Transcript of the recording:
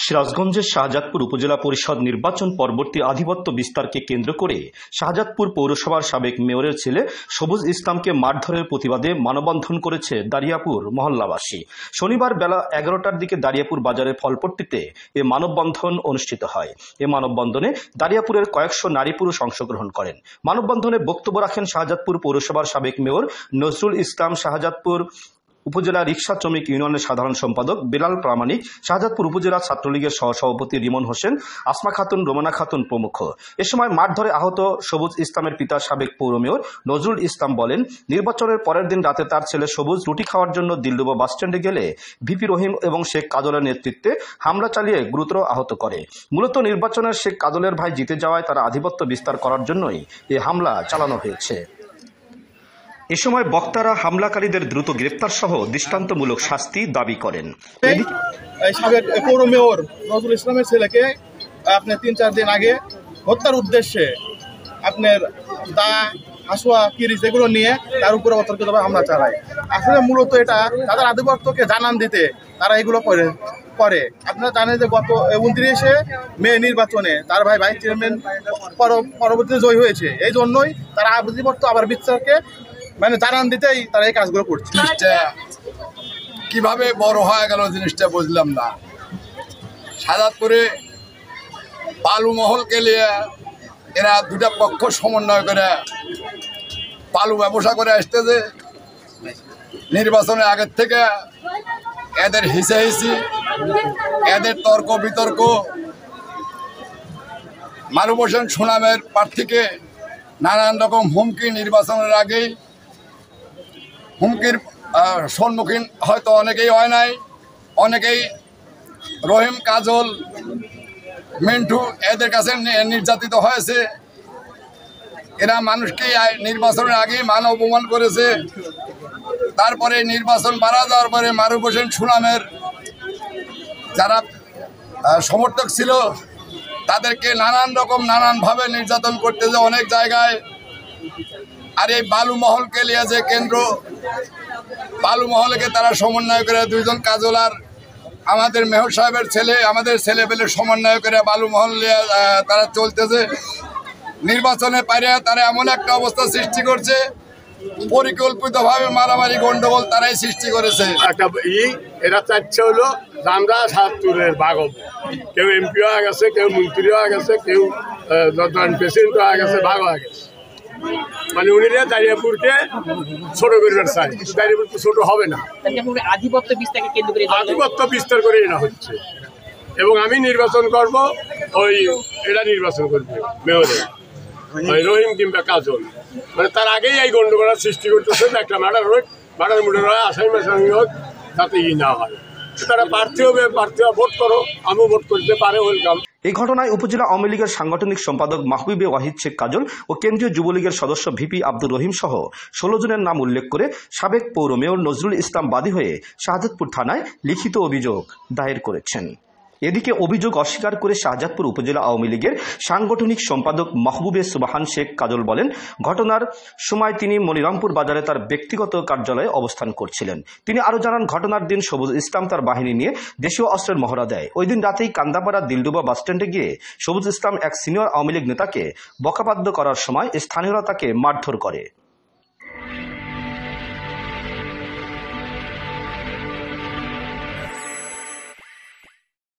সিরাজগঞ্জের শাহজাদপুর উপজেলা পরিষদ নির্বাচন পরবর্তী আধিপত্য বিস্তারকে কেন্দ্র করে শাহজাদপুর পৌরসভার সাবেক মেয়রের ছেলে সবুজ ইসলামকে মারধরের প্রতিবাদে মানববন্ধন করেছে দারিয়াপুর মহল্লাবাসী। শনিবার বেলা 11টার দিকে দারিয়াপুর বাজারের ফলপট্টিতে এ মানববন্ধন অনুষ্ঠিত হয়। এ মানববন্ধনে দারিয়াপুরের কয়েকশো নারী পুরুষ অংশগ্রহণ করেন। মানববন্ধনে বক্তব্য রাখেন শাহজাদপুর পৌরসভার সাবেক মেয়র নজরুল ইসলাম, শাহজাদপুর উপজেলা রিকশা শ্রমিক ইউনিয়নের সাধারণ সম্পাদক বিলাল প্রামাণিক, শাহজাদপুর উপজেলা ছাত্রলীগের সহসভাপতি রিমন হোসেন, আসমা খাতুন, রোমানা খাতুন প্রমুখ। এ সময় মারধরে আহত সবুজ ইসলামের পিতা সাবেক পৌর মেয়র নজরুল ইসলাম বলেন, নির্বাচনের পরের দিন রাতে তার ছেলে সবুজ রুটি খাওয়ার জন্য দিলরুবা বাসস্ট্যান্ডে গেলে ভিপি রহিম এবং শেখ কাজলের নেতৃত্বে হামলা চালিয়ে গুরুতর আহত করে। মূলত নির্বাচনের শেখ কাজলের ভাই জিতে যাওয়ায় তারা আধিপত্য বিস্তার করার জন্যই এ হামলা চালানো হয়েছে। এ সময় বক্তারা হামলাকারীদের দ্রুত গ্রেপ্তার সহ দৃষ্টান্তমূলক শাস্তি দাবি করেন। সাবেক পৌর মেয়র নজরুল ইসলামের ছেলেকে আপনার 3-4 দিন আগে হত্যার উদ্দেশ্যে আপনার দা, হাসুয়া, কিরিচ এগুলো নিয়ে তার উপরে অতর্কিতভাবে হামলা চালায়। আসলে মূলত এটা তাদের আধিপত্যকে জানান দিতে তারা এগুলো করে। আপনারা জানেন যে গত 29শে মে নির্বাচনে তার ভাই ভাইস চেয়ারম্যান পরবর্তীতে জয়ী হয়েছে। এই জন্যই তারা আধিপত্য আবার বিচারকে জানান দিতেই তারা এই কাজগুলো করছে। কিভাবে বড় হয়ে গেল জিনিসটা বুঝলাম না। শাহজাদপুরে বালু মহলকে নিয়ে এরা দুটা পক্ষ সমন্বয় করে বালু ব্যবসা করে আসতেছে। নির্বাচনের আগের থেকে এদের হিসাহিসি, এদের তর্ক বিতর্ক, মারুফ হোসেন সুনামের প্রার্থীকে নানান রকম হুমকি নির্বাচনের আগেই হুমকির সম্মুখীন হয়তো অনেকেই হয় নাই, অনেকেই রহিম, কাজল, মিন্টু এদের কাছে নির্যাতিত হয়েছে। এরা মানুষকে নির্বাচনের আগেই মান অপমান করেছে। তারপরে নির্বাচন বাড়া যাওয়ার পরে মারুফ হোসেন সুনামের যারা সমর্থক ছিল তাদেরকে নানানভাবে নির্যাতন করতেছে অনেক জায়গায়। আর এই বালু মহলকে নিয়ে যে কেন্দ্র, বালু মহলকে তারা সমন্বয় করে দুইজন কাজল আর আমাদের মেয়র সাহেবের ছেলে, আমাদের ছেলেপেলে সমন্বয় করে বালু মহল নিয়ে তারা চলতেছে। নির্বাচনে পারে তারা এমন একটা অবস্থা সৃষ্টি করছে, পরিকল্পিতভাবে মারামারি গন্ডগোল তারাই সৃষ্টি করেছে। এরা চাচ্ছে হলো আমরা শাহজাদপুরের বাগব, কেউ এমপি হয়ে গেছে, কেউ মন্ত্রী হয়ে গেছে, কেউ প্রেসিডেন্ট হয়ে গেছে, ভাগ হয়ে গেছে। মানে উনিরা দারিয়াপুরকে ছোট করবেন চাই। দারিয়াপুর তো ছোট হবে না, আধিপত্য বিস্তার করে এরা হচ্ছে। এবং আমি নির্বাচন করব, এরা নির্বাচন করবে মেয়রে, রহিম কিংবা কাজল। মানে তার আগেই এই গন্ডগোড়ার সৃষ্টি করতেছে। একটা মার্ডার হোক, মার্ডার মুডার হয়, আসামি হোক, যাতে না হয়। তারা প্রার্থী হবে, প্রার্থীরা ভোট করো, আমিও ভোট করতে পারে, ওয়েলকাম। এই ঘটনায় উপজেলা আওয়ামী লীগের সাংগঠনিক সম্পাদক মাহবুবে ওয়াহিদ শেখ কাজল ও কেন্দ্রীয় যুবলীগের সদস্য ভিপি আব্দুর রহিম সহ 16 জনের নাম উল্লেখ করে সাবেক পৌর মেয়র নজরুল ইসলাম বাদী হয়ে শাহজাদপুর থানায় লিখিত অভিযোগ দায়ের করেছেন। এদিকে অভিযোগ অস্বীকার করে শাহজাদপুর উপজেলা আওয়ামী লীগের সাংগঠনিক সম্পাদক মাহবুবে সুবাহান শেখ কাজল বলেন, ঘটনার সময় তিনি মনিরামপুর বাজারে তার ব্যক্তিগত কার্যালয়ে অবস্থান করছিলেন। তিনি আরও জানান, ঘটনার দিন সবুজ ইসলাম তার বাহিনী নিয়ে দেশীয় অস্ত্রের মহড়া দেয়। ওই দিন রাতেই কান্দাপাড়া দিলরুবা বাসস্ট্যান্ডে গিয়ে সবুজ ইসলাম এক সিনিয়র আওয়ামী লীগ নেতাকে বকাবাদ্য করার সময় স্থানীয়রা তাকে মারধর করে।